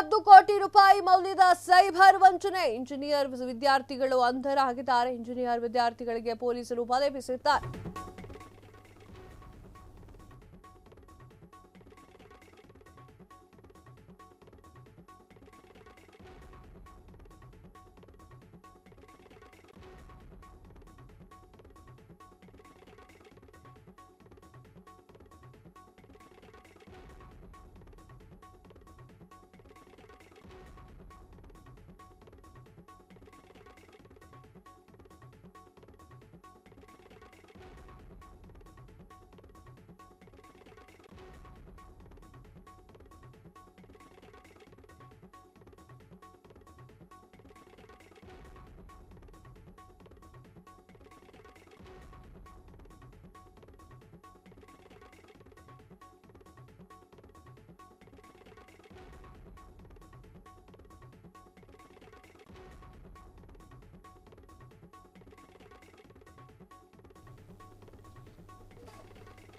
90 ಕೋಟಿ ರೂಪಾಯಿ ಮೌಲ್ಯದ ಸೈಬರ್ ವಂಚನೆ. ಇಂಜಿನಿಯರ್ ವಿದ್ಯಾರ್ಥಿಗಳು ಅಂಧರಾಗಿದ್ದಾರೆ. ಇಂಜಿನಿಯರ್ ವಿದ್ಯಾರ್ಥಿಗಳಿಗೆ ಪೊಲೀಸರು ಬಲೆ ಬೀಸಿದ್ದಾರೆ.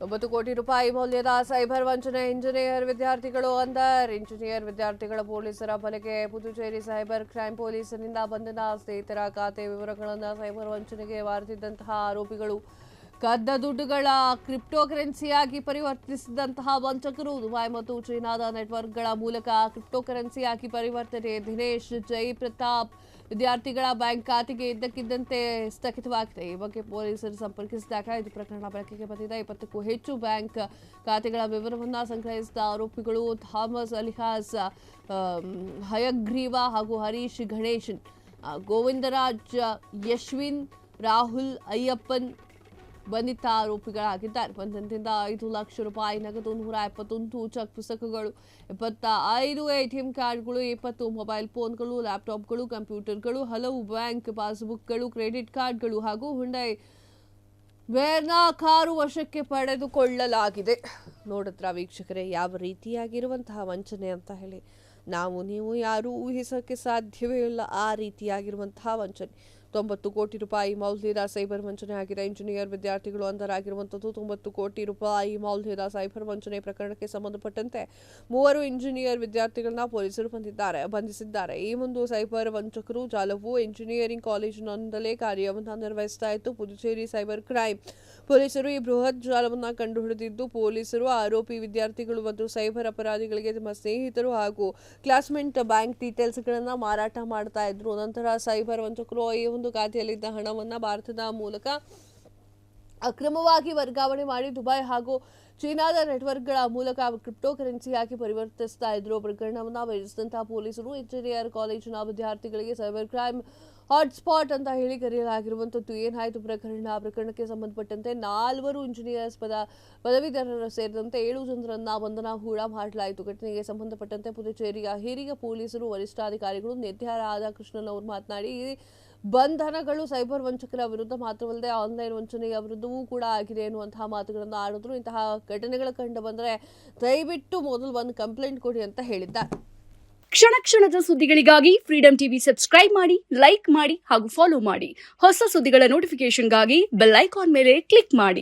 ₹90 ಕೋಟಿ ಮೌಲ್ಯದ ಸೈಬರ್ ವಂಚನೆ. ಇಂಜಿನಿಯರ್ ವಿದ್ಯಾರ್ಥಿಗಳು ಅಂಧರ್. ಇಂಜಿನಿಯರ್ ವಿದ್ಯಾರ್ಥಿಗಳ ಪೊಲೀಸರ ಬಲೆಗೆ ಪುದುಚೇರಿ ಸೈಬರ್ ಕ್ರೈಂ ಪೊಲೀಸರಿಂದ ಬಂಧನ. ಸ್ನೇಹಿತರ ಖಾತೆ ವಿವರಗಳನ್ನು ಸೈಬರ್ ವಂಚನೆಗೆ ಮಾರುತ್ತಿದ್ದಂತಹ ಆರೋಪಿಗಳು ಕದ್ದ ದುಡ್ಡುಗಳ ಕ್ರಿಪ್ಟೋ ಕರೆನ್ಸಿಯಾಗಿ ಪರಿವರ್ತಿಸಿದಂತಹ ವಂಚಕರು. ದುಬೈ ಮತ್ತು ಚೀನಾದ ನೆಟ್ವರ್ಕ್ಗಳ ಮೂಲಕ ಕ್ರಿಪ್ಟೋ ಕರೆನ್ಸಿಯಾಗಿ ಪರಿವರ್ತನೆ. ದಿನೇಶ್ ಜಯಪ್ರತಾಪ್ ವಿದ್ಯಾರ್ಥಿಗಳ ಬ್ಯಾಂಕ್ ಖಾತೆಗೆ ಇದ್ದಕ್ಕಿದ್ದಂತೆ ಸ್ಥಗಿತವಾಗಿದೆ. ಈ ಬಗ್ಗೆ ಪೊಲೀಸರು ಸಂಪರ್ಕಿಸಿದಾಗ ಇದು ಪ್ರಕರಣ ಬೆಳಕಿಗೆ ಬಂದಿದೆ. 20ಕ್ಕೂ ಹೆಚ್ಚು ಬ್ಯಾಂಕ್ ಖಾತೆಗಳ ವಿವರವನ್ನು ಸಂಗ್ರಹಿಸಿದ ಆರೋಪಿಗಳು ಥಾಮಸ್ ಅಲಿಹಾಸ್ ಹಯಗ್ರೀವ ಹಾಗೂ ಹರೀಶ್ ಗಣೇಶನ್, ಗೋವಿಂದರಾಜ್, ಯಶ್ವಿನ್, ರಾಹುಲ್, ಅಯ್ಯಪ್ಪನ್ ಬಂಧಿತ ಆರೋಪಿಗಳಾಗಿದ್ದಾರೆ. ಬಂಧನದಿಂದ ₹5 ಲಕ್ಷ ನಗದು, 171 ಚೆಕ್ ಪುಸ್ತಕಗಳು, 25 ATM ಕಾರ್ಡ್ಗಳು, 20 ಮೊಬೈಲ್ ಫೋನ್ಗಳು, ಲ್ಯಾಪ್ಟಾಪ್ಗಳು, ಕಂಪ್ಯೂಟರ್ಗಳು, ಹಲವು ಬ್ಯಾಂಕ್ ಪಾಸ್ಬುಕ್ಗಳು, ಕ್ರೆಡಿಟ್ ಕಾರ್ಡ್ಗಳು ಹಾಗೂ ಹುಂಡೈ ವೇರ್ನಾ ಕಾರು ವಶಕ್ಕೆ ಪಡೆದುಕೊಳ್ಳಲಾಗಿದೆ. ನೋಡಿದ್ರ ವೀಕ್ಷಕರೇ, ಯಾವ ರೀತಿಯಾಗಿರುವಂತಹ ವಂಚನೆ ಅಂತ ಹೇಳಿ ನಾವು ನೀವು ಯಾರೂ ಊಹಿಸೋಕ್ಕೆ ಸಾಧ್ಯವೇ ಇಲ್ಲ. ಆ ರೀತಿಯಾಗಿರುವಂತಹ ವಂಚನೆ. ₹90 ಕೋಟಿ ಮೌಲ್ಯದ ಸೈಬರ್ ವಂಚನೆ ಆಗಿದೆ. ಇಂಜಿನಿಯರ್ ವಿದ್ಯಾರ್ಥಿಗಳು ಅಂಧರಾಗಿರುವಂಥದ್ದು. ₹90 ಕೋಟಿ ಮೌಲ್ಯದ ಸೈಬರ್ ವಂಚನೆ ಪ್ರಕರಣಕ್ಕೆ ಸಂಬಂಧಪಟ್ಟಂತೆ 3 ಇಂಜಿನಿಯರ್ ವಿದ್ಯಾರ್ಥಿಗಳನ್ನ ಪೊಲೀಸರು ಬಂಧಿಸಿದ್ದಾರೆ. ಈ ಒಂದು ಸೈಬರ್ ವಂಚಕರು ಜಾಲವು ಇಂಜಿನಿಯರಿಂಗ್ ಕಾಲೇಜಿನೊಂದಲೇ ಕಾರ್ಯವನ್ನು ನಿರ್ವಹಿಸ್ತಾ ಇತ್ತು. ಪುದುಚೇರಿ ಸೈಬರ್ ಕ್ರೈಂ ಪೊಲೀಸರು ಈ ಬೃಹತ್ ಜಾಲವನ್ನು ಕಂಡುಹಿಡಿದಿದ್ದು, ಪೊಲೀಸರು ಆರೋಪಿ ವಿದ್ಯಾರ್ಥಿಗಳು ಮತ್ತು ಸೈಬರ್ ಅಪರಾಧಿಗಳಿಗೆ ತಮ್ಮ ಸ್ನೇಹಿತರು ಹಾಗೂ ಕ್ಲಾಸ್ಮೇಟ್ ಬ್ಯಾಂಕ್ ಡೀಟೇಲ್ಸ್ಗಳನ್ನು ಮಾರಾಟ ಮಾಡ್ತಾ ಇದ್ರು. ನಂತರ ಸೈಬರ್ ವಂಚಕರು ಈ ಒಂದು ಖಾತೆಯಲ್ಲಿದ್ದ ಹಣವನ್ನು ಭಾರತದ ಮೂಲಕ ಅಕ್ರಮವಾಗಿ ವರ್ಗಾವಣೆ ಮಾಡಿ ದುಬೈ ಹಾಗೂ ಚೀನಾದ ನೆಟ್ವರ್ಕ್ಗಳ ಮೂಲಕ ಕ್ರಿಪ್ಟೋ ಕರೆನ್ಸಿಯಾಗಿ ಪರಿವರ್ತಿಸ್ತಾ ಇದ್ರು. ಪ್ರಕರಣವನ್ನು ಭೇದಿಸಿದಂತಹ ಪೊಲೀಸರು ಇಂಜಿನಿಯರ್ ಕಾಲೇಜಿನ ವಿದ್ಯಾರ್ಥಿಗಳಿಗೆ ಸೈಬರ್ ಕ್ರೈಮ್ ಹಾಟ್ಸ್ಪಾಟ್ ಅಂತ ಹೇಳಿ ಕರೆಯಲಾಗಿರುವಂಥದ್ದು. ಏನಾಯಿತು ಪ್ರಕರಣಕ್ಕೆ ಸಂಬಂಧಪಟ್ಟಂತೆ 4 ಇಂಜಿನಿಯರ್ಸ್ ಪದವೀಧರರು ಸೇರಿದಂತೆ 7 ಜನರನ್ನ ಬಂಧನ ಕೂಡ ಮಾಡಲಾಯಿತು. ಘಟನೆಗೆ ಸಂಬಂಧಪಟ್ಟಂತೆ ಪುದುಚೇರಿಯ ಹಿರಿಯ ಪೊಲೀಸರು ವರಿಷ್ಠಾಧಿಕಾರಿಗಳು ನಿರ್ಧಾರ ರಾಧಾಕೃಷ್ಣನ್ ಅವರು ಮಾತನಾಡಿ, ಈ ಬಂಧನಗಳು ಸೈಬರ್ ವಂಚಕರ ವಿರುದ್ಧ ಮಾತ್ರವಲ್ಲದೆ ಆನ್ಲೈನ್ ವಂಚನೆಯ ವಿರುದ್ಧವೂ ಕೂಡ ಆಗಿದೆ ಎನ್ನುವಂತಹ ಮಾತುಗಳನ್ನು ಆಡಿದ್ರು. ಇಂತಹ ಘಟನೆಗಳು ಕಂಡು ಬಂದರೆ ದಯವಿಟ್ಟು ಮೊದಲು ಒಂದು ಕಂಪ್ಲೇಂಟ್ ಕೊಡಿ ಅಂತ ಹೇಳಿದ್ದಾರೆ. ಕ್ಷಣ ಕ್ಷಣದ ಸುದ್ದಿಗಳಿಗಾಗಿ ಫ್ರೀಡಂ ಟಿವಿ ಸಬ್ಸ್ಕ್ರೈಬ್ ಮಾಡಿ, ಲೈಕ್ ಮಾಡಿ ಹಾಗೂ ಫಾಲೋ ಮಾಡಿ. ಹೊಸ ಸುದ್ದಿಗಳ ನೋಟಿಫಿಕೇಶನ್ಗಾಗಿ ಬೆಲ್ ಐಕಾನ್ ಮೇಲೆ ಕ್ಲಿಕ್ ಮಾಡಿ.